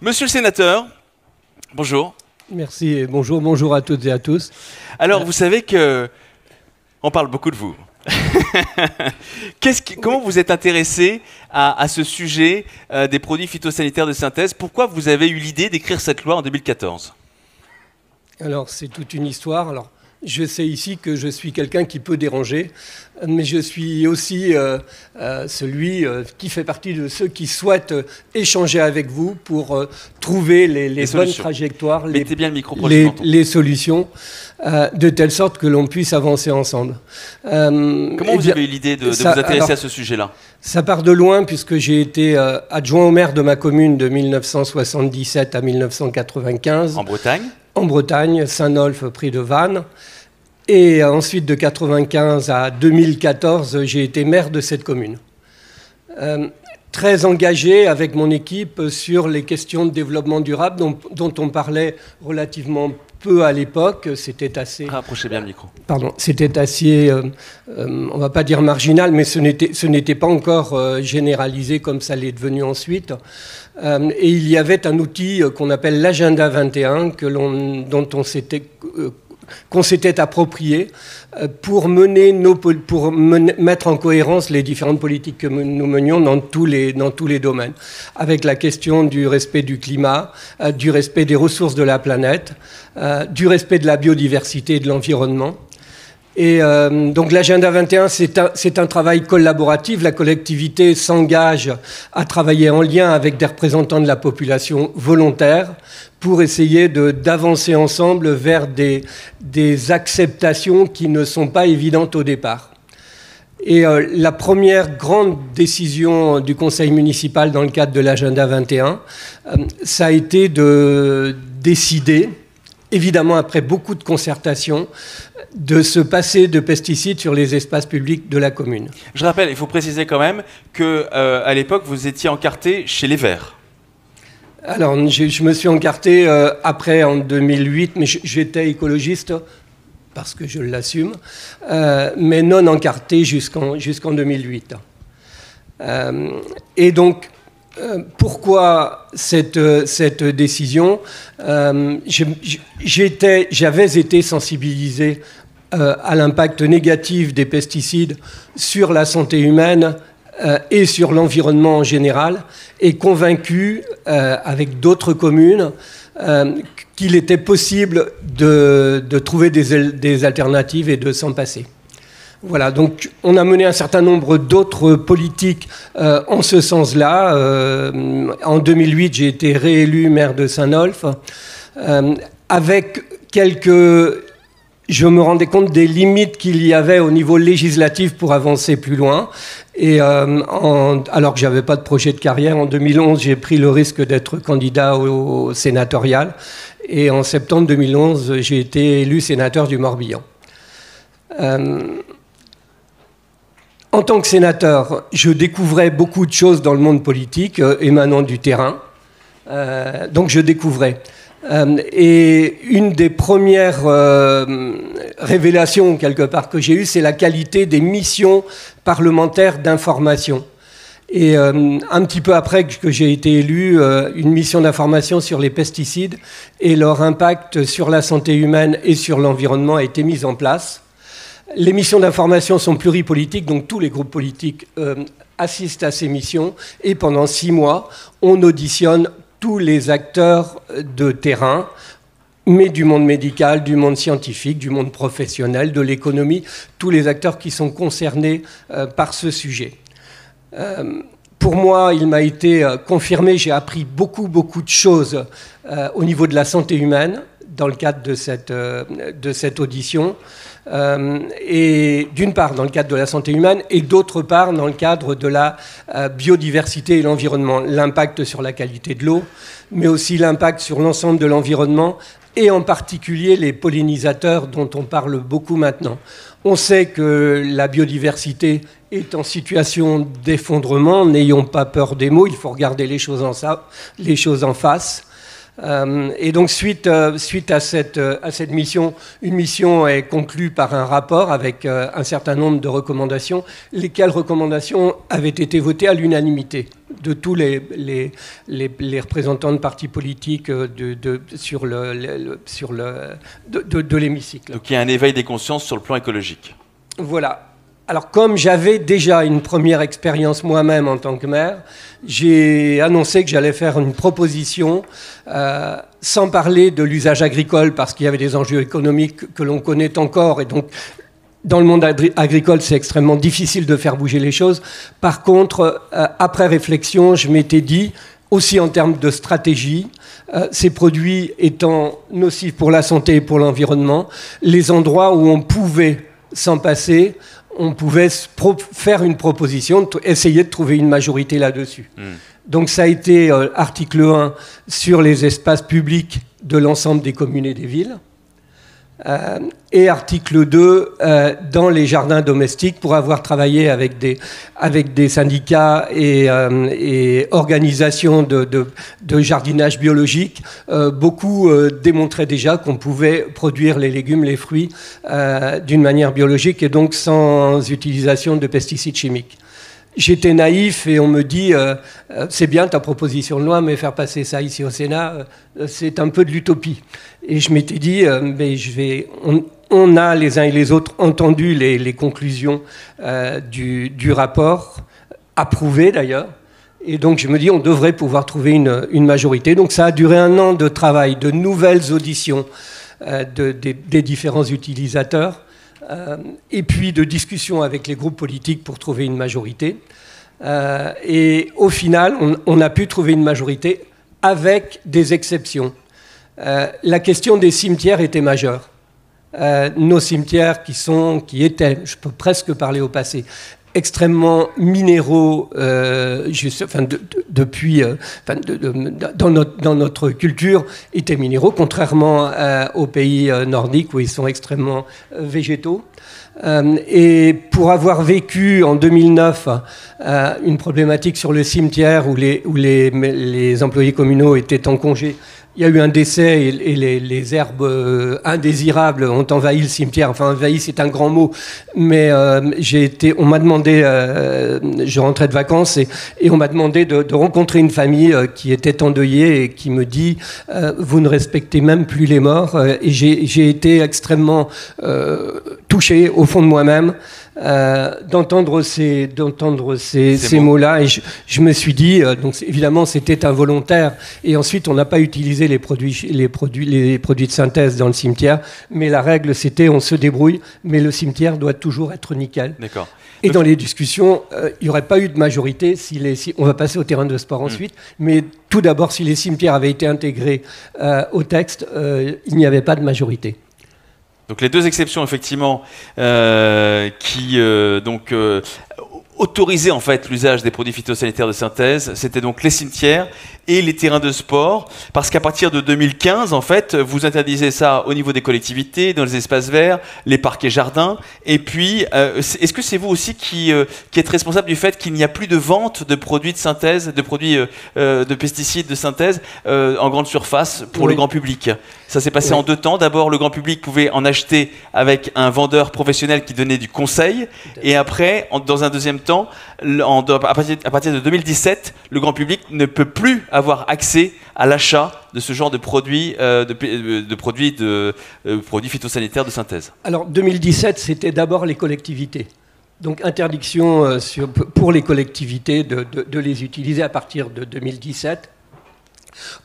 Monsieur le sénateur, bonjour. Merci et bonjour à toutes et à tous. Alors, vous savez que on parle beaucoup de vous. Comment vous êtes intéressé à ce sujet des produits phytosanitaires de synthèse? Pourquoi vous avez eu l'idée d'écrire cette loi en 2014? Alors, c'est toute une histoire. Alors, je sais ici que je suis quelqu'un qui peut déranger, mais je suis aussi celui qui fait partie de ceux qui souhaitent échanger avec vous pour trouver les bonnes trajectoires, Mettez bien le micro les solutions, de telle sorte que l'on puisse avancer ensemble. Comment vous avez eu l'idée de vous intéresser à ce sujet-là? Ça part de loin, puisque j'ai été adjoint au maire de ma commune de 1977 à 1995. En Bretagne? En Bretagne, Saint-Nolff, près de Vannes. Et ensuite, de 1995 à 2014, j'ai été maire de cette commune. Très engagé avec mon équipe sur les questions de développement durable dont on parlait relativement peu à l'époque. C'était assez... Rapprochez bien le micro. Pardon. C'était assez, on ne va pas dire marginal, mais ce n'était pas encore généralisé comme ça l'est devenu ensuite. Et il y avait un outil qu'on appelle l'Agenda 21, qu'on s'était approprié pour mettre en cohérence les différentes politiques que nous menions dans tous les domaines, avec la question du respect du climat, du respect des ressources de la planète, du respect de la biodiversité et de l'environnement. Et donc l'Agenda 21, c'est un travail collaboratif. La collectivité s'engage à travailler en lien avec des représentants de la population volontaires pour essayer d'avancer ensemble vers des acceptations qui ne sont pas évidentes au départ. Et la première grande décision du conseil municipal dans le cadre de l'Agenda 21, ça a été de décider, évidemment après beaucoup de concertation, de se passer de pesticides sur les espaces publics de la commune. Je rappelle, il faut préciser quand même qu'à l'époque, vous étiez encarté chez les Verts. Alors, je me suis encarté après, en 2008, mais j'étais écologiste, parce que je l'assume, mais non encarté jusqu'en 2008. Et donc, pourquoi cette décision? J'avais été sensibilisé à l'impact négatif des pesticides sur la santé humaine et sur l'environnement en général, et convaincu, avec d'autres communes, qu'il était possible de trouver des alternatives et de s'en passer. Voilà, donc on a mené un certain nombre d'autres politiques en ce sens-là. En 2008, j'ai été réélu maire de Saint-Nolff, avec je me rendais compte des limites qu'il y avait au niveau législatif pour avancer plus loin. Et alors que je n'avais pas de projet de carrière, en 2011, j'ai pris le risque d'être candidat au sénatorial. Et en septembre 2011, j'ai été élu sénateur du Morbihan. En tant que sénateur, je découvrais beaucoup de choses dans le monde politique émanant du terrain. Donc je découvrais. Et une des premières révélations, quelque part, que j'ai eues, c'est la qualité des missions parlementaires d'information. Et un petit peu après que j'ai été élu, une mission d'information sur les pesticides et leur impact sur la santé humaine et sur l'environnement a été mise en place. Les missions d'information sont pluripolitiques, donc tous les groupes politiques assistent à ces missions. Et pendant 6 mois, on auditionne tous les acteurs de terrain, mais du monde médical, du monde scientifique, du monde professionnel, de l'économie, tous les acteurs qui sont concernés par ce sujet. Pour moi, il m'a été confirmé, j'ai appris beaucoup de choses au niveau de la santé humaine dans le cadre de cette audition. Et d'une part dans le cadre de la santé humaine et d'autre part dans le cadre de la biodiversité et l'environnement, l'impact sur la qualité de l'eau, mais aussi l'impact sur l'ensemble de l'environnement et en particulier les pollinisateurs dont on parle beaucoup maintenant. On sait que la biodiversité est en situation d'effondrement, n'ayons pas peur des mots, il faut regarder les choses en face. Et donc, suite à cette mission, une mission est conclue par un rapport avec un certain nombre de recommandations, lesquelles recommandations avaient été votées à l'unanimité de tous les représentants de partis politiques de l'hémicycle. Donc il y a un éveil des consciences sur le plan écologique. Voilà. Alors, comme j'avais déjà une première expérience moi-même en tant que maire, j'ai annoncé que j'allais faire une proposition sans parler de l'usage agricole, parce qu'il y avait des enjeux économiques que l'on connaît encore, et donc dans le monde agricole, c'est extrêmement difficile de faire bouger les choses. Par contre, après réflexion, je m'étais dit, aussi en termes de stratégie, ces produits étant nocifs pour la santé et pour l'environnement, les endroits où on pouvait s'en passer, on pouvait faire une proposition, essayer de trouver une majorité là-dessus. Donc ça a été article 1 sur les espaces publics de l'ensemble des communes et des villes, et article 2 dans les jardins domestiques, pour avoir travaillé avec des syndicats et organisations de jardinage biologique. Beaucoup démontraient déjà qu'on pouvait produire les légumes, les fruits d'une manière biologique et donc sans utilisation de pesticides chimiques. J'étais naïf et on me dit c'est bien ta proposition de loi, mais faire passer ça ici au Sénat, c'est un peu de l'utopie. Et je m'étais dit on a les uns et les autres entendu les conclusions du rapport, approuvées d'ailleurs. Et donc je me dis on devrait pouvoir trouver une majorité. Donc ça a duré 1 an de travail, de nouvelles auditions des différents utilisateurs. Et puis de discussions avec les groupes politiques pour trouver une majorité. Et au final, on a pu trouver une majorité avec des exceptions. La question des cimetières était majeure. Nos cimetières qui étaient, je peux presque parler au passé, extrêmement minéraux, dans notre culture, étaient minéraux, contrairement aux pays nordiques où ils sont extrêmement végétaux. Et pour avoir vécu en 2009 une problématique sur le cimetière où les employés communaux étaient en congé, il y a eu un décès et les herbes indésirables ont envahi le cimetière. Enfin, envahi, c'est un grand mot. Mais on m'a demandé, je rentrais de vacances et on m'a demandé de rencontrer une famille qui était endeuillée et qui me dit vous ne respectez même plus les morts. Et j'ai été extrêmement touché au fond de moi-même d'entendre ces mots-là. Et je me suis dit, donc évidemment c'était involontaire. Et ensuite on n'a pas utilisé les produits de synthèse dans le cimetière. Mais la règle c'était on se débrouille, mais le cimetière doit toujours être nickel. D'accord. Et dans les discussions, il n'y aurait pas eu de majorité. On va passer au terrain de sport ensuite. Mais tout d'abord, si les cimetières avaient été intégrés au texte, il n'y avait pas de majorité. Donc les 2 exceptions, effectivement, qui autorisaient en fait l'usage des produits phytosanitaires de synthèse, c'était donc les cimetières et les terrains de sport, parce qu'à partir de 2015, en fait, vous interdisez ça au niveau des collectivités, dans les espaces verts, les parcs et jardins. Et puis, est-ce que c'est vous aussi qui êtes responsable du fait qu'il n'y a plus de vente de produits de synthèse, de produits de pesticides de synthèse en grande surface pour le grand public? Ça s'est passé en 2 temps. D'abord, le grand public pouvait en acheter avec un vendeur professionnel qui donnait du conseil. Et après, dans un deuxième temps, à partir de 2017, le grand public ne peut plus avoir accès à l'achat de ce genre de produits, produits phytosanitaires de synthèse. Alors, 2017, c'était d'abord les collectivités. Donc, interdiction pour les collectivités de les utiliser à partir de 2017.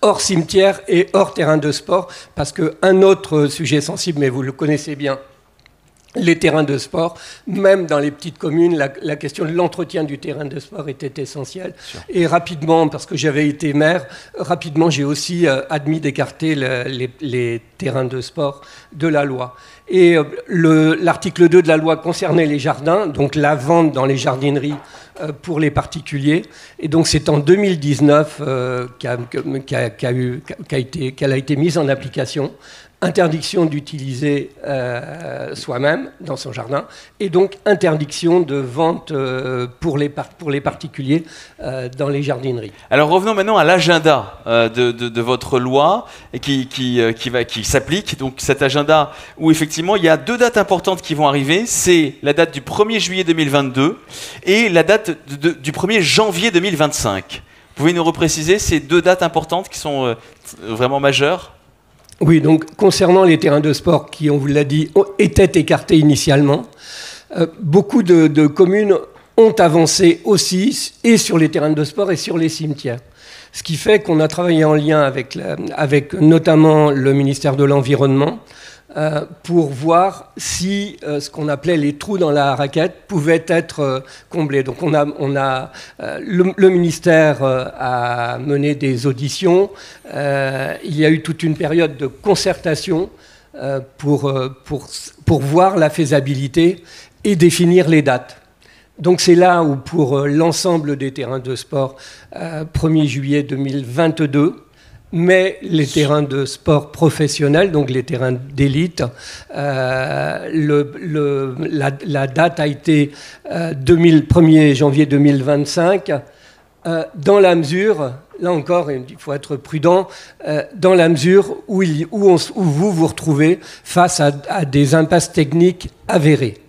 Hors cimetière et hors terrain de sport, parce qu'un autre sujet sensible, mais vous le connaissez bien, les terrains de sport, même dans les petites communes, la question de l'entretien du terrain de sport était essentielle. Sure. Et rapidement, parce que j'avais été maire, rapidement j'ai aussi admis d'écarter les terrains de sport de la loi. Et l'article 2 de la loi concernait les jardins, donc la vente dans les jardineries pour les particuliers. Et donc c'est en 2019 qu'elle a été mise en application. interdiction d'utiliser soi-même dans son jardin, et donc interdiction de vente pour les particuliers dans les jardineries. Alors revenons maintenant à l'agenda de votre loi qui s'applique. Donc cet agenda où effectivement il y a deux dates importantes qui vont arriver. C'est la date du 1er juillet 2022 et la date du 1er janvier 2025. Vous pouvez nous repréciser ces deux dates importantes qui sont vraiment majeures? Oui, donc concernant les terrains de sport qui, on vous l'a dit, étaient écartés initialement, beaucoup de communes ont avancé aussi, et sur les terrains de sport et sur les cimetières. Ce qui fait qu'on a travaillé en lien avec notamment le ministère de l'Environnement pour voir si ce qu'on appelait les trous dans la raquette pouvaient être comblés. Donc le ministère a mené des auditions. Il y a eu toute une période de concertation pour voir la faisabilité et définir les dates. Donc c'est là où pour l'ensemble des terrains de sport, 1er juillet 2022, mais les terrains de sport professionnels, donc les terrains d'élite, la date a été 1er janvier 2025, dans la mesure, là encore, il faut être prudent, dans la mesure où vous vous retrouvez face à des impasses techniques avérées.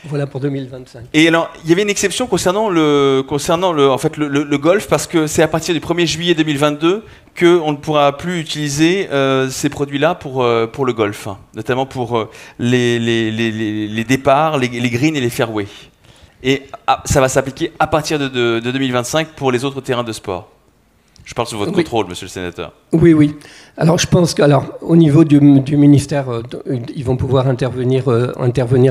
Voilà pour 2025. Et alors, il y avait une exception concernant le golf, parce que c'est à partir du 1er juillet 2022 qu'on ne pourra plus utiliser ces produits-là pour le golf, notamment pour les départs, les greens et les fairways. Et ça va s'appliquer à partir de 2025 pour les autres terrains de sport. Je parle sous votre contrôle, monsieur le sénateur. Oui, oui. Alors, je pense qu'au niveau du ministère, ils vont pouvoir intervenir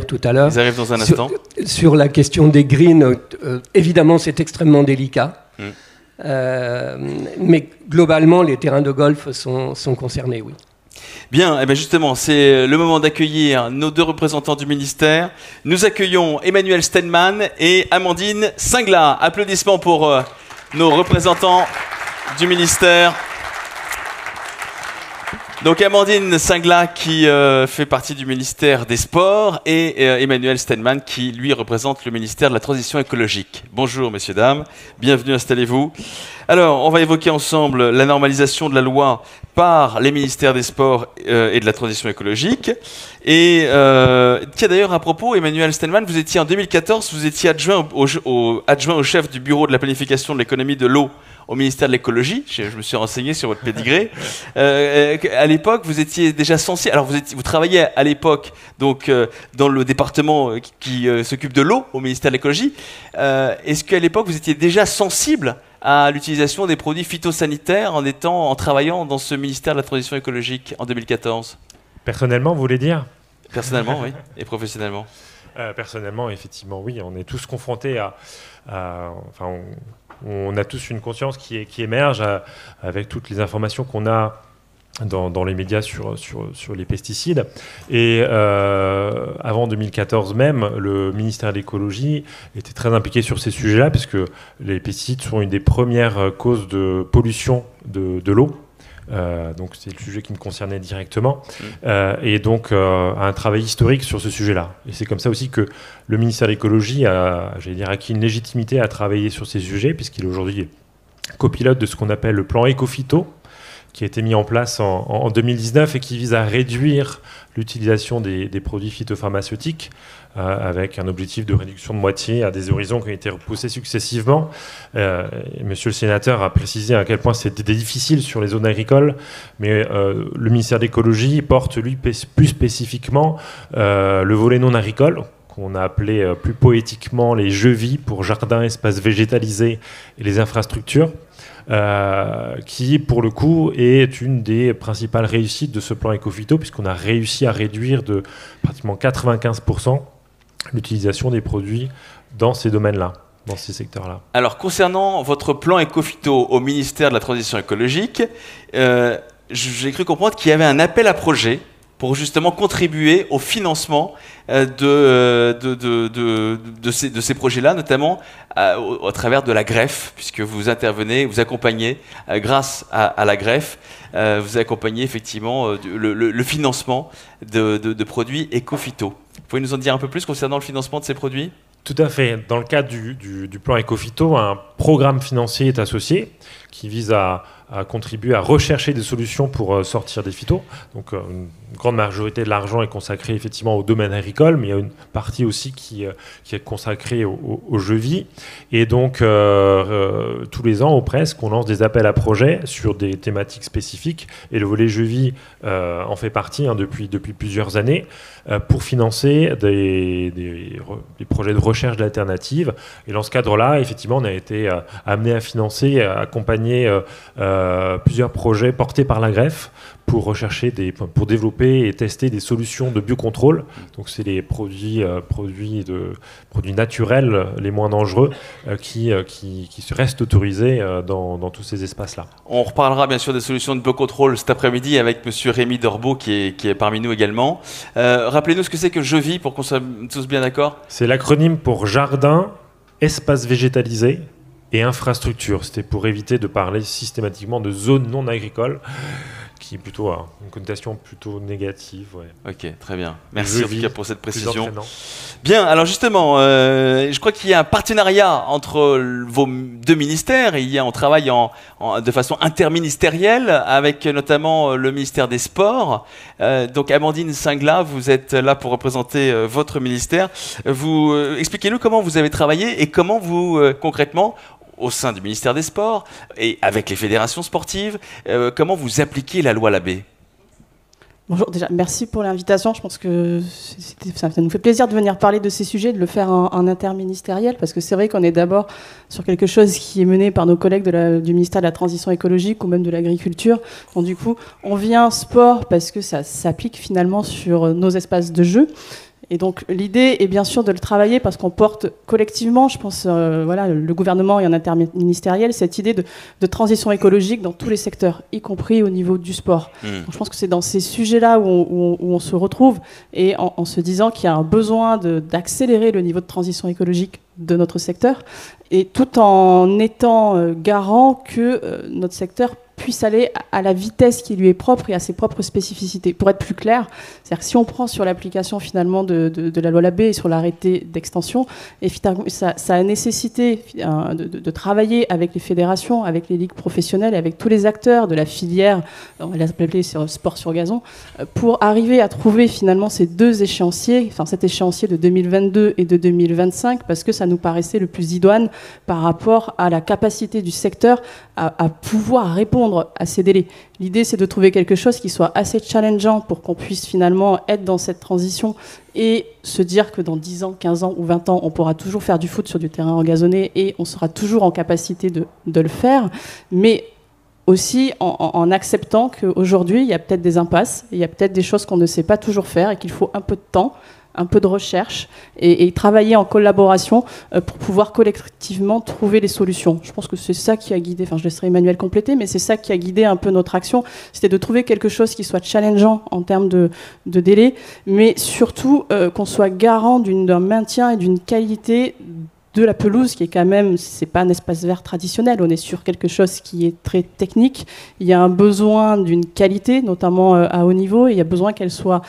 tout à l'heure. Ils arrivent dans un instant. Sur la question des greens, évidemment, c'est extrêmement délicat. Mais globalement, les terrains de golf sont concernés, oui. Bien, et bien justement, c'est le moment d'accueillir nos deux représentants du ministère. Nous accueillons Emmanuel Steinmann et Amandine Singla. Applaudissements pour nos représentants du ministère. Donc Amandine Singla qui fait partie du ministère des Sports et Emmanuel Steinmann qui lui représente le ministère de la Transition écologique. Bonjour messieurs, dames, bienvenue, installez-vous. Alors on va évoquer ensemble la normalisation de la loi par les ministères des Sports et de la Transition écologique. Et tiens d'ailleurs à propos, Emmanuel Steinmann, vous étiez en 2014, vous étiez adjoint au chef du bureau de la planification de l'économie de l'eau au ministère de l'écologie. Je me suis renseigné sur votre pédigré. À l'époque, vous étiez déjà sensible. Alors, vous travailliez à l'époque donc dans le département qui s'occupe de l'eau au ministère de l'écologie. Est-ce qu'à l'époque, vous étiez déjà sensible à l'utilisation des produits phytosanitaires en travaillant dans ce ministère de la Transition écologique en 2014? Personnellement, vous voulez dire? Personnellement, oui. Et professionnellement? Personnellement, effectivement, oui. On est tous confrontés on a tous une conscience qui émerge avec toutes les informations qu'on a dans les médias sur les pesticides. Et avant 2014 même, le ministère de l'écologie était très impliqué sur ces sujets-là, puisque les pesticides sont une des premières causes de pollution de l'eau. Donc c'est le sujet qui me concernait directement, et donc un travail historique sur ce sujet-là. Et c'est comme ça aussi que le ministère de l'écologie a acquis une légitimité à travailler sur ces sujets, puisqu'il est aujourd'hui copilote de ce qu'on appelle le plan Éco-Phyto, qui a été mis en place en 2019 et qui vise à réduire l'utilisation des produits phytopharmaceutiques avec un objectif de réduction de moitié à des horizons qui ont été repoussés successivement. Monsieur le sénateur a précisé à quel point c'était difficile sur les zones agricoles, mais le ministère de l'écologie porte, lui, plus spécifiquement le volet non agricole, qu'on a appelé plus poétiquement les jeux-vie pour jardins, espaces végétalisés et les infrastructures. Qui, pour le coup, est une des principales réussites de ce plan Éco-Phyto, puisqu'on a réussi à réduire de pratiquement 95% l'utilisation des produits dans ces domaines-là, dans ces secteurs-là. Alors, concernant votre plan Éco-Phyto au ministère de la Transition écologique, j'ai cru comprendre qu'il y avait un appel à projet pour justement contribuer au financement de ces projets-là, notamment au travers de la greffe, puisque vous intervenez, vous accompagnez, grâce à la greffe, vous accompagnez effectivement le financement de produits éco-phyto. Vous pouvez nous en dire un peu plus concernant le financement de ces produits ? Tout à fait. Dans le cadre du plan Éco-Phyto, un programme financier est associé qui vise à contribuer à rechercher des solutions pour sortir des phytos. Donc une grande majorité de l'argent est consacrée effectivement au domaine agricole, mais il y a une partie aussi qui est consacrée au jeux vie. Et donc tous les ans ou presque, on lance des appels à projets sur des thématiques spécifiques. Et le volet jeux vie en fait partie depuis plusieurs années pour financer des projets de recherche d'alternatives. Et dans ce cadre-là, effectivement, on a été amené à financer, à accompagner plusieurs projets portés par la greffe pour pour développer et tester des solutions de biocontrôle. Donc c'est les produits naturels les moins dangereux qui restent autorisés dans tous ces espaces-là. On reparlera bien sûr des solutions de biocontrôle cet après-midi avec monsieur Rémi Dorbeau qui est parmi nous également. Rappelez-nous ce que c'est que Jevie pour qu'on soit tous bien d'accord. C'est l'acronyme pour jardin, espace végétalisé et infrastructure. C'était pour éviter de parler systématiquement de zones non agricoles, qui est plutôt une connotation plutôt négative. Ouais. Ok, très bien. Merci en tout cas pour cette précision. Bien, alors justement, je crois qu'il y a un partenariat entre vos deux ministères. On travaille de façon interministérielle avec notamment le ministère des Sports. Donc Amandine Singla, vous êtes là pour représenter votre ministère. Expliquez-nous comment vous avez travaillé et comment vous, concrètement, au sein du ministère des Sports et avec les fédérations sportives, comment vous appliquez la loi Labbé ? Bonjour, déjà, merci pour l'invitation. Je pense que ça nous fait plaisir de venir parler de ces sujets, de le faire en interministériel, parce que c'est vrai qu'on est d'abord sur quelque chose qui est mené par nos collègues du ministère de la Transition écologique ou même de l'Agriculture. Donc du coup, on vient sport parce que ça s'applique finalement sur nos espaces de jeu. Et donc l'idée est bien sûr de le travailler parce qu'on porte collectivement, je pense, le gouvernement et en interministériel, cette idée de transition écologique dans tous les secteurs, y compris au niveau du sport. Donc, je pense que c'est dans ces sujets-là où on se retrouve et en se disant qu'il y a un besoin d'accélérer le niveau de transition écologique de notre secteur et tout en étant garant que notre secteur puisse aller à la vitesse qui lui est propre et à ses propres spécificités. Pour être plus clair, c'est-à-dire que si on prend sur l'application finalement de la loi Labbé et sur l'arrêté d'extension, et ça a nécessité de travailler avec les fédérations, avec les ligues professionnelles, avec tous les acteurs de la filière, on va l'appeler sport sur gazon, pour arriver à trouver finalement ces deux échéanciers, enfin cet échéancier de 2022 et de 2025, parce que ça nous paraissait le plus idoine par rapport à la capacité du secteur à pouvoir répondre à ces délais. L'idée, c'est de trouver quelque chose qui soit assez challengeant pour qu'on puisse finalement être dans cette transition et se dire que dans 10 ans, 15 ans ou 20 ans, on pourra toujours faire du foot sur du terrain engazonné et on sera toujours en capacité de le faire, mais aussi en acceptant qu'aujourd'hui, il y a peut-être des impasses, il y a peut-être des choses qu'on ne sait pas toujours faire et qu'il faut un peu de temps, un peu de recherche et travailler en collaboration pour pouvoir collectivement trouver les solutions. Je pense que c'est ça qui a guidé, enfin je laisserai Emmanuel compléter, mais c'est ça qui a guidé un peu notre action, c'était de trouver quelque chose qui soit challengeant en termes de délai, mais surtout qu'on soit garant d'un maintien et d'une qualité de la pelouse qui est quand même, c'est pas un espace vert traditionnel, on est sur quelque chose qui est très technique, il y a un besoin d'une qualité, notamment à haut niveau, et il y a besoin qu'elle soit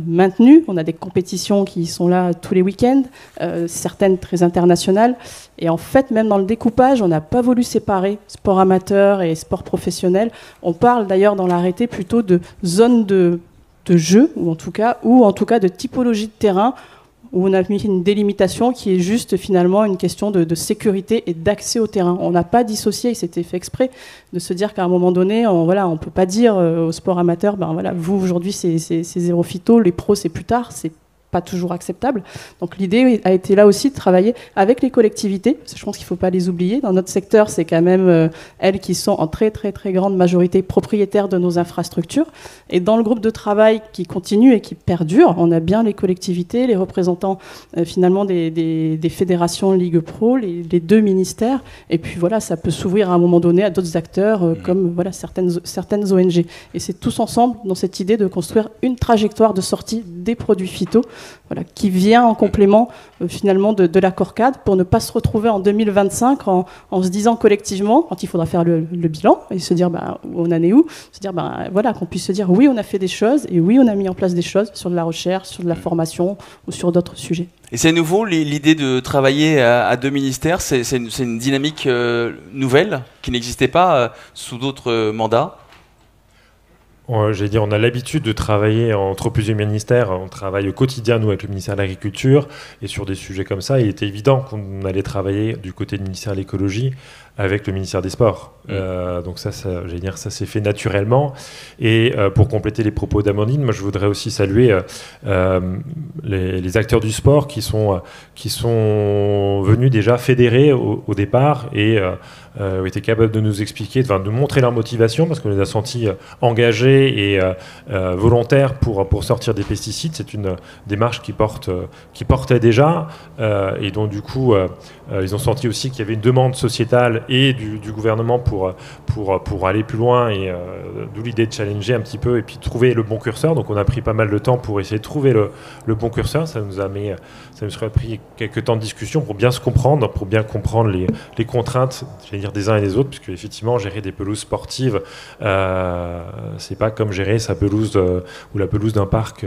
maintenue. On a des compétitions qui sont là tous les week-ends, certaines très internationales, et en fait même dans le découpage, on n'a pas voulu séparer sport amateur et sport professionnel. On parle d'ailleurs dans l'arrêté plutôt de zones de jeu, ou en tout cas de typologie de terrain, où on a mis une délimitation qui est juste finalement une question de sécurité et d'accès au terrain. On n'a pas dissocié, et c'était fait exprès, de se dire qu'à un moment donné, on ne peut pas dire au sport amateur, vous aujourd'hui c'est zéro phyto, les pros c'est plus tard, c'est pas toujours acceptable. Donc l'idée a été là aussi de travailler avec les collectivités, parce que je pense qu'il ne faut pas les oublier. Dans notre secteur, c'est quand même elles qui sont en très très très grande majorité propriétaires de nos infrastructures. Et dans le groupe de travail qui continue et qui perdure, on a bien les collectivités, les représentants finalement des fédérations Ligue Pro, les deux ministères. Et puis voilà, ça peut s'ouvrir à un moment donné à d'autres acteurs comme voilà, certaines ONG. Et c'est tous ensemble dans cette idée de construire une trajectoire de sortie des produits phyto, voilà, qui vient en complément finalement de l'accord cadre pour ne pas se retrouver en 2025 en se disant collectivement, quand il faudra faire le bilan et se dire où on en est où, se dire voilà, qu'on puisse se dire oui, on a fait des choses et oui, on a mis en place des choses sur de la recherche, sur de la formation ou sur d'autres sujets. Et c'est nouveau, l'idée de travailler à deux ministères, c'est une dynamique nouvelle qui n'existait pas sous d'autres mandats? J'ai dit, on a l'habitude de travailler entre plusieurs ministères. On travaille au quotidien, nous, avec le ministère de l'Agriculture. Et sur des sujets comme ça, il était évident qu'on allait travailler du côté du ministère de l'Écologie avec le ministère des Sports. Donc ça j'allais dire, ça s'est fait naturellement. Et pour compléter les propos d'Amandine, moi, je voudrais aussi saluer les acteurs du sport qui sont venus déjà fédérés au départ et ont été capables de nous expliquer, de nous montrer leur motivation, parce qu'on les a sentis engagés et volontaires pour sortir des pesticides. C'est une démarche qui portait déjà et dont du coup ils ont senti aussi qu'il y avait une demande sociétale et du gouvernement pour aller plus loin, et d'où l'idée de challenger un petit peu et puis de trouver le bon curseur. Donc on a pris pas mal de temps pour essayer de trouver le bon curseur. Ça nous a pris quelques temps de discussion pour bien se comprendre, pour bien comprendre les contraintes, j'allais dire, des uns et des autres, puisque effectivement gérer des pelouses sportives, c'est pas comme gérer sa pelouse ou la pelouse d'un parc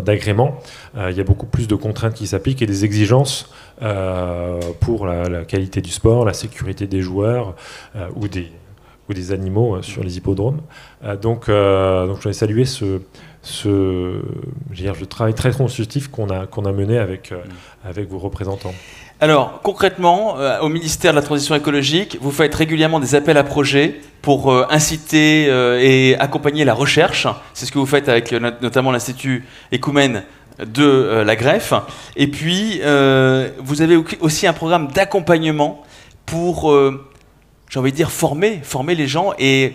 d'agrément. Il y a beaucoup plus de contraintes qui s'appliquent et des exigences pour la qualité du sport, la sécurité des joueurs ou des animaux sur les hippodromes. Donc je voulais saluer le travail très constructif qu'on a mené avec vos représentants. Alors, concrètement, au ministère de la Transition écologique, vous faites régulièrement des appels à projets pour inciter et accompagner la recherche. C'est ce que vous faites avec notamment l'Institut Écoumène de la Greffe. Et puis, vous avez aussi un programme d'accompagnement pour, j'ai envie de dire, former les gens et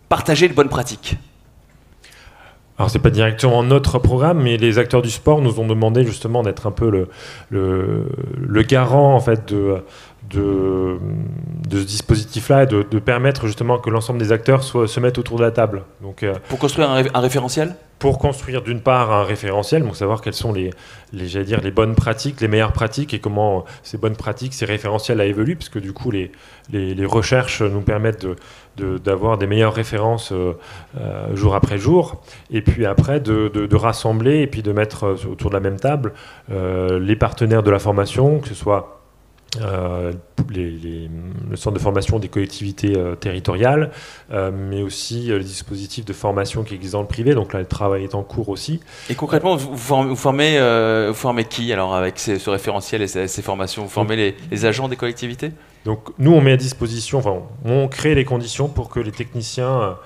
partager les bonnes pratiques. Alors c'est pas directement notre programme, mais les acteurs du sport nous ont demandé justement d'être un peu le garant en fait de ce dispositif-là et de permettre justement que l'ensemble des acteurs se mettent autour de la table. Donc, pour construire un référentiel ? Pour construire d'une part un référentiel, donc savoir quelles sont les bonnes pratiques, les meilleures pratiques et comment ces bonnes pratiques, ces référentiels évoluent, parce que du coup les recherches nous permettent d'avoir des meilleures références jour après jour, et puis après de rassembler et puis de mettre autour de la même table les partenaires de la formation, que ce soit le centre de formation des collectivités territoriales, mais aussi les dispositifs de formation qui existent dans le privé. Donc là, le travail est en cours aussi. Et concrètement, vous formez qui alors avec ce référentiel et ces formations? Vous formez les agents des collectivités? Donc nous, on met à disposition, on crée les conditions pour que les techniciens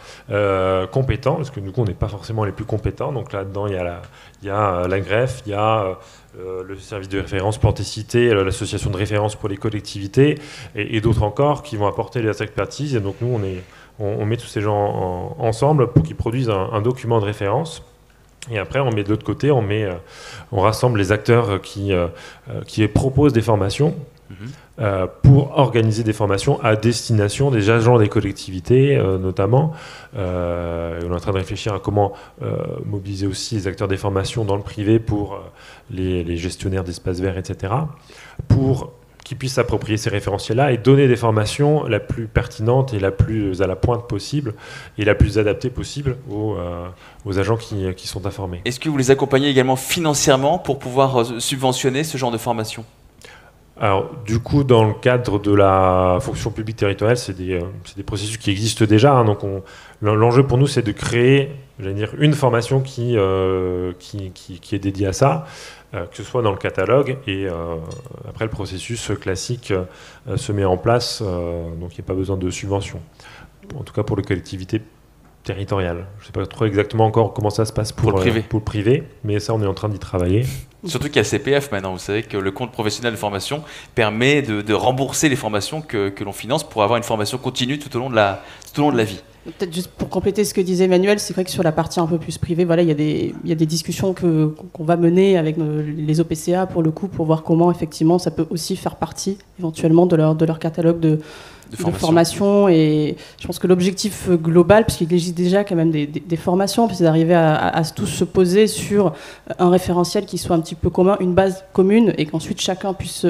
compétents, parce que du coup, on n'est pas forcément les plus compétents. Donc là-dedans, il y a la Greffe, il y a le service de référence Plantécité, l'association de référence pour les collectivités et d'autres encore qui vont apporter les expertises. Et donc nous, on met tous ces gens ensemble pour qu'ils produisent un document de référence. Et après, on met de l'autre côté, on rassemble les acteurs qui proposent des formations. Pour organiser des formations à destination des agents des collectivités notamment. On est en train de réfléchir à comment mobiliser aussi les acteurs des formations dans le privé pour les gestionnaires d'espaces verts, etc. pour qu'ils puissent s'approprier ces référentiels-là et donner des formations la plus pertinente et la plus à la pointe possible et la plus adaptée possible aux agents qui sont informés. Est-ce que vous les accompagnez également financièrement pour pouvoir subventionner ce genre de formation ? Alors, du coup, dans le cadre de la fonction publique territoriale, c'est des processus qui existent déjà. Hein, donc, l'enjeu pour nous, c'est de créer, une formation qui est dédiée à ça, que ce soit dans le catalogue. Et après, le processus classique se met en place. Donc, il n'y a pas besoin de subvention. En tout cas, pour les collectivités territorial. Je ne sais pas trop exactement encore comment ça se passe pour le privé, mais ça, on est en train d'y travailler. Surtout qu'il y a CPF maintenant, vous savez que le compte professionnel de formation permet de rembourser les formations que l'on finance pour avoir une formation continue tout au long de la vie. Peut-être juste pour compléter ce que disait Emmanuel, c'est vrai que sur la partie un peu plus privée, voilà, il y a des discussions qu'on va mener avec les OPCA pour le coup, pour voir comment effectivement ça peut aussi faire partie éventuellement de leur catalogue de formation. Et je pense que l'objectif global, puisqu'il existe déjà quand même des formations, c'est d'arriver à tous se poser sur un référentiel qui soit un petit peu commun, une base commune, et qu'ensuite chacun puisse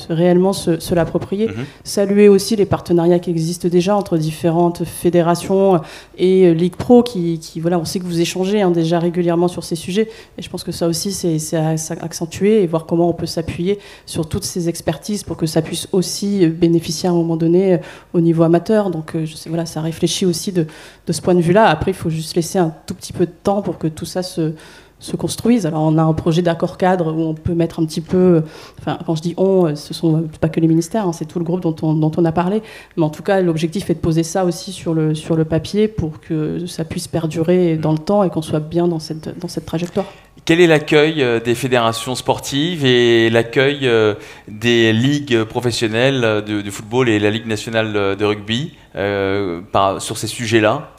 réellement se l'approprier. Saluer aussi les partenariats qui existent déjà entre différentes fédérations et Ligue Pro, qui voilà, on sait que vous échangez déjà régulièrement sur ces sujets, et je pense que ça aussi c'est à accentuer et voir comment on peut s'appuyer sur toutes ces expertises pour que ça puisse aussi bénéficier à un moment donné au niveau amateur. Donc voilà, ça réfléchit aussi de ce point de vue-là. Après, il faut juste laisser un tout petit peu de temps pour que tout ça se construisent. Alors on a un projet d'accord cadre où on peut mettre un petit peu, enfin quand je dis on, ce sont pas que les ministères, hein, c'est tout le groupe dont on a parlé, mais en tout cas l'objectif est de poser ça aussi sur le papier pour que ça puisse perdurer dans le temps et qu'on soit bien dans cette trajectoire. Quel est l'accueil des fédérations sportives et l'accueil des ligues professionnelles de football et la Ligue nationale de rugby sur ces sujets-là ?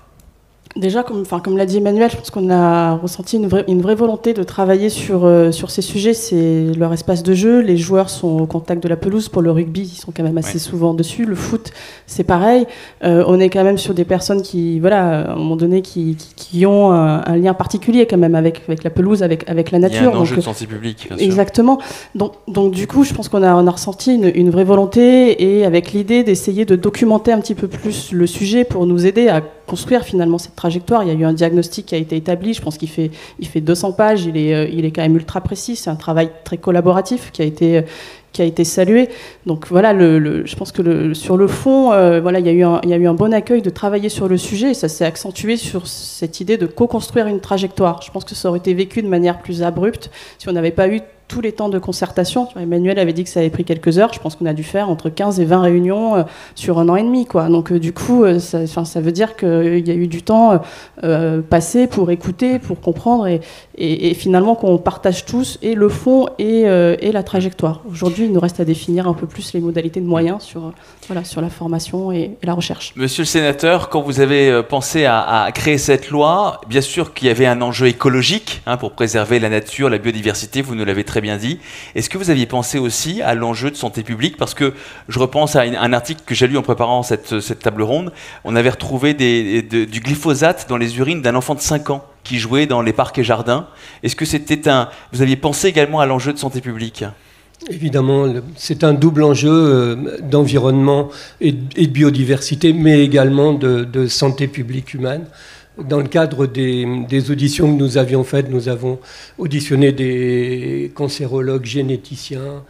Déjà, comme l'a dit Emmanuel, je pense qu'on a ressenti une vraie volonté de travailler sur ces sujets. C'est leur espace de jeu. Les joueurs sont au contact de la pelouse. Pour le rugby, ils sont quand même assez souvent dessus. Le foot, c'est pareil. On est quand même sur des personnes qui, voilà, à un moment donné, qui ont un lien particulier quand même avec la pelouse, avec la nature. Il y a un enjeu de santé publique, bien sûr. Exactement. Donc du coup, je pense qu'on a ressenti une vraie volonté, et avec l'idée d'essayer de documenter un petit peu plus le sujet pour nous aider à construire finalement cette trajectoire. Il y a eu un diagnostic qui a été établi, je pense qu'il fait 200 pages, il est quand même ultra précis, c'est un travail très collaboratif qui a été salué. Donc voilà, je pense que sur le fond, voilà, il y a eu un bon accueil de travailler sur le sujet, et ça s'est accentué sur cette idée de co-construire une trajectoire. Je pense que ça aurait été vécu de manière plus abrupte si on n'avait pas eu tous les temps de concertation. Emmanuel avait dit que ça avait pris quelques heures. Je pense qu'on a dû faire entre 15 et 20 réunions sur 1 an et demi, quoi. Donc du coup, ça veut dire qu'il y a eu du temps passé pour écouter, pour comprendre, et finalement qu'on partage tous et le fond et la trajectoire. Aujourd'hui, il nous reste à définir un peu plus les modalités de moyens sur la formation et la recherche. Monsieur le sénateur, quand vous avez pensé à créer cette loi, bien sûr qu'il y avait un enjeu écologique pour préserver la nature, la biodiversité, vous nous l'avez très bien dit. Est-ce que vous aviez pensé aussi à l'enjeu de santé publique? Parce que je repense à un article que j'ai lu en préparant cette table ronde. On avait retrouvé du glyphosate dans les urines d'un enfant de 5 ans qui jouait dans les parcs et jardins. Est-ce que vous aviez pensé également à l'enjeu de santé publique? Évidemment, c'est un double enjeu d'environnement et de biodiversité, mais également de santé publique humaine. Dans le cadre des auditions que nous avions faites, nous avons auditionné des cancérologues, généticiens,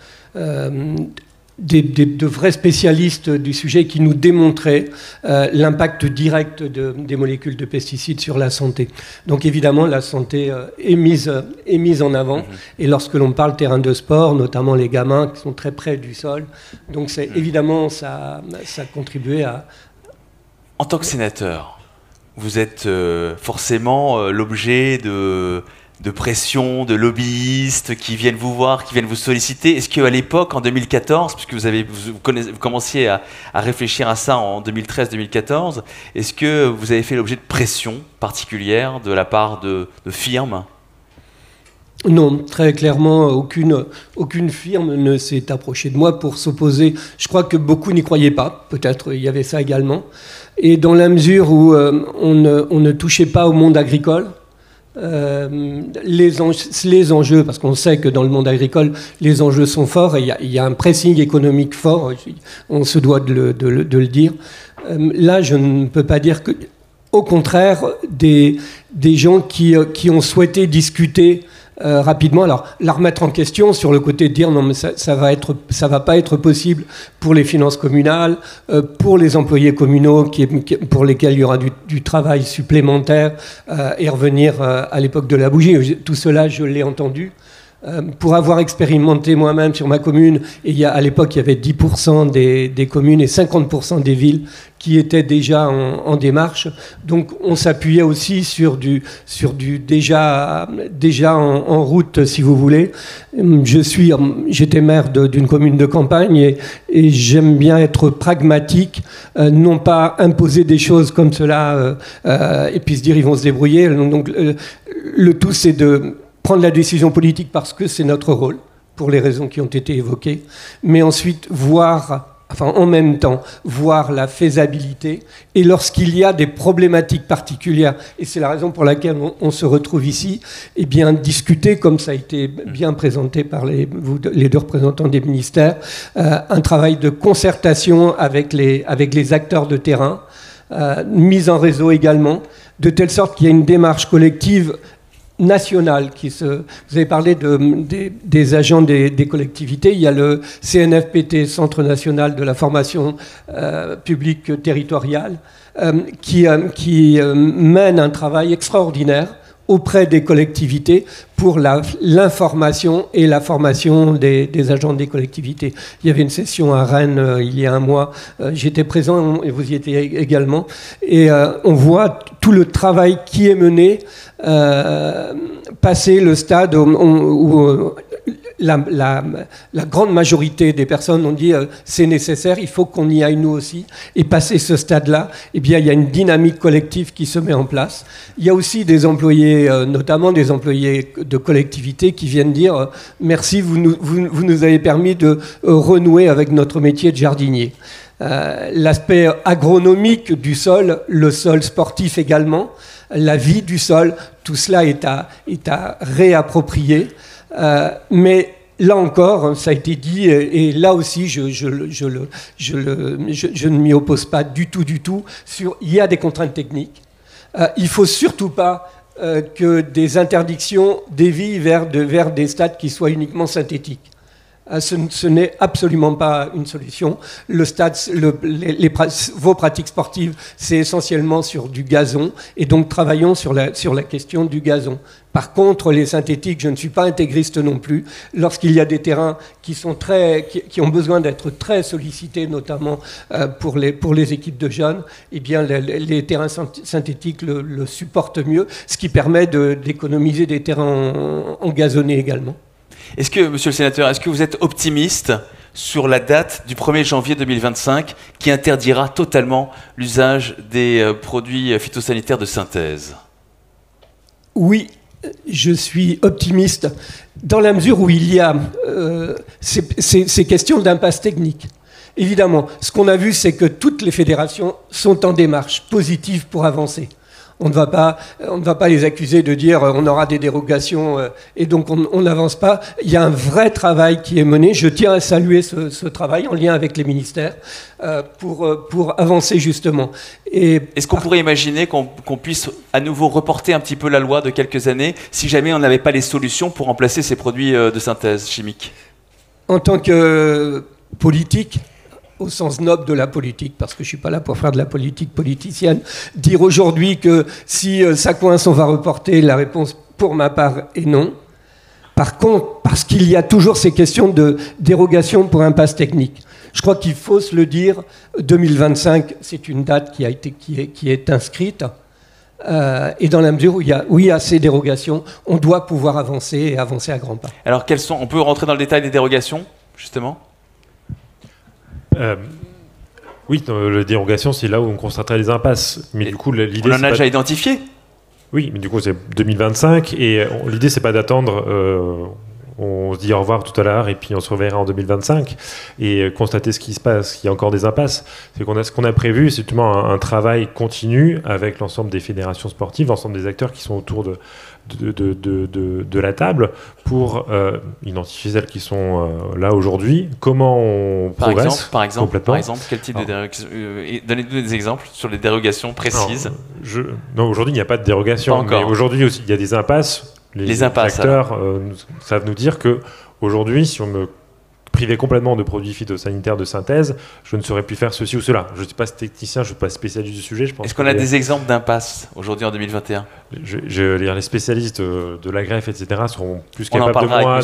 de vrais spécialistes du sujet qui nous démontraient l'impact direct des molécules de pesticides sur la santé. Donc évidemment, la santé est mise en avant. Et lorsque l'on parle terrain de sport, notamment les gamins qui sont très près du sol, donc évidemment, ça a contribué à... En tant que sénateur, vous êtes forcément l'objet de pression, de lobbyistes qui viennent vous voir, qui viennent vous solliciter. Est-ce qu'à l'époque, en 2014, puisque vous commenciez à réfléchir à ça en 2013-2014, est-ce que vous avez fait l'objet de pression particulière de la part de firmes ? Non, très clairement, aucune firme ne s'est approchée de moi pour s'opposer. Je crois que beaucoup n'y croyaient pas, peut-être il y avait ça également. Et dans la mesure où on ne touchait pas au monde agricole, les enjeux, parce qu'on sait que dans le monde agricole, les enjeux sont forts, et il y a un pressing économique fort, on se doit de le dire. Là, je ne peux pas dire que... Au contraire, des gens qui ont souhaité discuter rapidement, alors la remettre en question sur le côté de dire non mais ça va pas être possible pour les finances communales, pour les employés communaux pour lesquels il y aura du travail supplémentaire, et revenir à l'époque de la bougie. Tout cela je l'ai entendu, Pour avoir expérimenté moi-même sur ma commune, et à l'époque il y avait 10% des communes et 50% des villes qui étaient déjà en démarche. Donc on s'appuyait aussi sur du déjà en route, si vous voulez. J'étais maire d'une commune de campagne et j'aime bien être pragmatique, non pas imposer des choses comme cela et puis se dire ils vont se débrouiller. Donc le tout c'est de prendre la décision politique parce que c'est notre rôle, pour les raisons qui ont été évoquées, mais ensuite en même temps, voir la faisabilité, et lorsqu'il y a des problématiques particulières, et c'est la raison pour laquelle on se retrouve ici, et bien discuter, comme ça a été bien présenté par les deux représentants des ministères, un travail de concertation avec les acteurs de terrain, mise en réseau également, de telle sorte qu'il y a une démarche collective nationale vous avez parlé des agents des collectivités. Il y a le CNFPT, Centre national de la formation publique territoriale, qui mène un travail extraordinaire auprès des collectivités pour l'information et la formation des agents des collectivités. Il y avait une session à Rennes il y a un mois, j'étais présent et vous y étiez également, et on voit tout le travail qui est mené, passer le stade où la grande majorité des personnes ont dit c'est nécessaire, il faut qu'on y aille nous aussi, et passer ce stade-là, eh bien, il y a une dynamique collective qui se met en place. Il y a aussi des employés, notamment des employés de collectivités qui viennent dire merci, vous nous avez permis de renouer avec notre métier de jardinier. L'aspect agronomique du sol, le sol sportif également, la vie du sol, tout cela est à réapproprier. Mais là encore, ça a été dit, et là aussi, je ne m'y oppose pas du tout. Il y a des contraintes techniques. Il ne faut surtout pas que des interdictions dévient vers des stades qui soient uniquement synthétiques. Ce n'est absolument pas une solution. Le stade, vos pratiques sportives, c'est essentiellement sur du gazon, et donc travaillons sur la question du gazon. Par contre, les synthétiques, je ne suis pas intégriste non plus. Lorsqu'il y a des terrains qui ont besoin d'être très sollicités, notamment pour les équipes de jeunes, eh bien les terrains synthétiques le supportent mieux, ce qui permet d'économiser des terrains engazonnés également. Est-ce que, monsieur le sénateur, est-ce que vous êtes optimiste sur la date du 1er janvier 2025 qui interdira totalement l'usage des produits phytosanitaires de synthèse ? Oui, je suis optimiste dans la mesure où il y a ces questions d'impasse technique. Évidemment, ce qu'on a vu, c'est que toutes les fédérations sont en démarche positive pour avancer. On ne va pas les accuser de dire on aura des dérogations et donc on n'avance pas. Il y a un vrai travail qui est mené. Je tiens à saluer ce travail en lien avec les ministères pour avancer justement. Est-ce qu'on pourrait imaginer qu'on puisse à nouveau reporter un petit peu la loi de quelques années si jamais on n'avait pas les solutions pour remplacer ces produits de synthèse chimique ? En tant que politique, au sens noble de la politique, parce que je ne suis pas là pour faire de la politique politicienne, dire aujourd'hui que si ça coince, on va reporter, la réponse pour ma part est non. Par contre, parce qu'il y a toujours ces questions de dérogation pour impasse technique. Je crois qu'il faut se le dire, 2025, c'est une date qui est inscrite. Et dans la mesure où il y a ces dérogations, on doit pouvoir avancer et avancer à grands pas. Alors, on peut rentrer dans le détail des dérogations, justement ? Oui, la dérogation, c'est là où on constaterait les impasses. Mais du coup, l'idée, on en a déjà identifié ? Oui, mais du coup, c'est 2025. Et l'idée, c'est pas d'attendre. On se dit au revoir tout à l'heure et puis on se reverra en 2025 et constater ce qui se passe, qu'il y a encore des impasses. Ce qu'on a prévu, c'est justement un travail continu avec l'ensemble des fédérations sportives, l'ensemble des acteurs qui sont autour de la table pour identifier celles qui sont là aujourd'hui. Comment on progresse par exemple, quel type de dérogation donnez-nous des exemples sur les dérogations précises. Non, aujourd'hui, il n'y a pas de dérogation. Mais aujourd'hui, aussi, il y a des impasses. Les impasses, acteurs savent nous dire que aujourd'hui, si on me privais complètement de produits phytosanitaires de synthèse, je ne saurais plus faire ceci ou cela. Je ne suis pas technicien, je ne suis pas spécialiste du sujet. Est-ce qu'on a des exemples d'impasse aujourd'hui en 2021? Les spécialistes de la greffe, etc., seront plus On capables de moi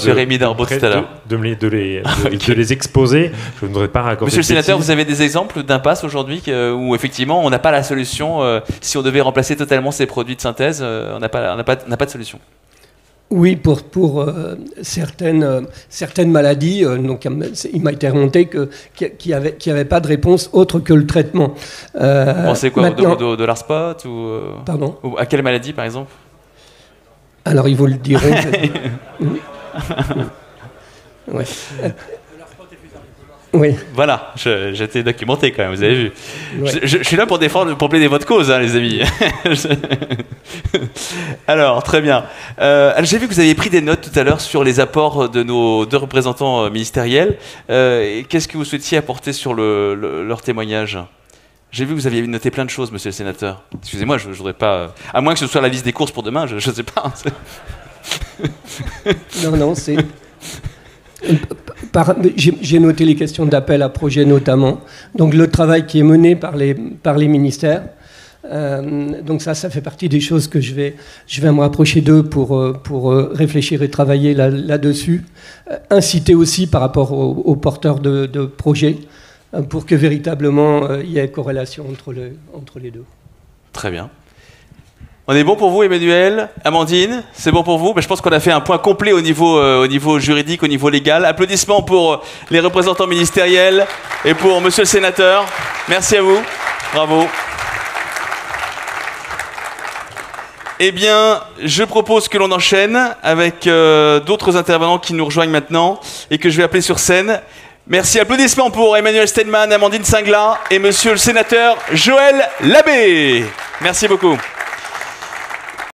de les exposer. Je ne voudrais pas raconter. Monsieur le sénateur, vous avez des exemples d'impasse aujourd'hui où effectivement on n'a pas la solution si on devait remplacer totalement ces produits de synthèse, on n'a pas de solution? Oui, pour certaines maladies, donc il m'a été remonté qu'il n'y avait pas de réponse autre que le traitement. Vous pensez quoi, de l'ARSPOT Pardon? Ou à quelle maladie, par exemple? Alors, ils vous le diront. Ouais. Oui. Voilà, j'étais documenté quand même, vous avez vu. Ouais. Je suis là pour plaider votre cause, hein, les amis. Alors, très bien. J'ai vu que vous aviez pris des notes tout à l'heure sur les apports de nos 2 représentants ministériels. Qu'est-ce que vous souhaitiez apporter sur leur témoignage? J'ai vu que vous aviez noté plein de choses, monsieur le sénateur. Excusez-moi, je ne voudrais pas... À moins que ce soit la liste des courses pour demain, je ne sais pas. Non, c'est... J'ai noté les questions d'appel à projet notamment. Donc le travail qui est mené par les ministères. Donc ça fait partie des choses que je vais me rapprocher d'eux pour réfléchir et travailler là-dessus. Inciter aussi par rapport aux porteurs de projets pour que véritablement il y ait corrélation entre les deux. Très bien. On est bon pour vous, Emmanuel? Amandine, c'est bon pour vous? Je pense qu'on a fait un point complet au niveau juridique, au niveau légal. Applaudissements pour les représentants ministériels et pour monsieur le sénateur. Merci à vous. Bravo. Eh bien, je propose que l'on enchaîne avec d'autres intervenants qui nous rejoignent maintenant et que je vais appeler sur scène. Merci, applaudissements pour Emmanuel Steinmann, Amandine Singla et monsieur le sénateur Joël Labbé. Merci beaucoup.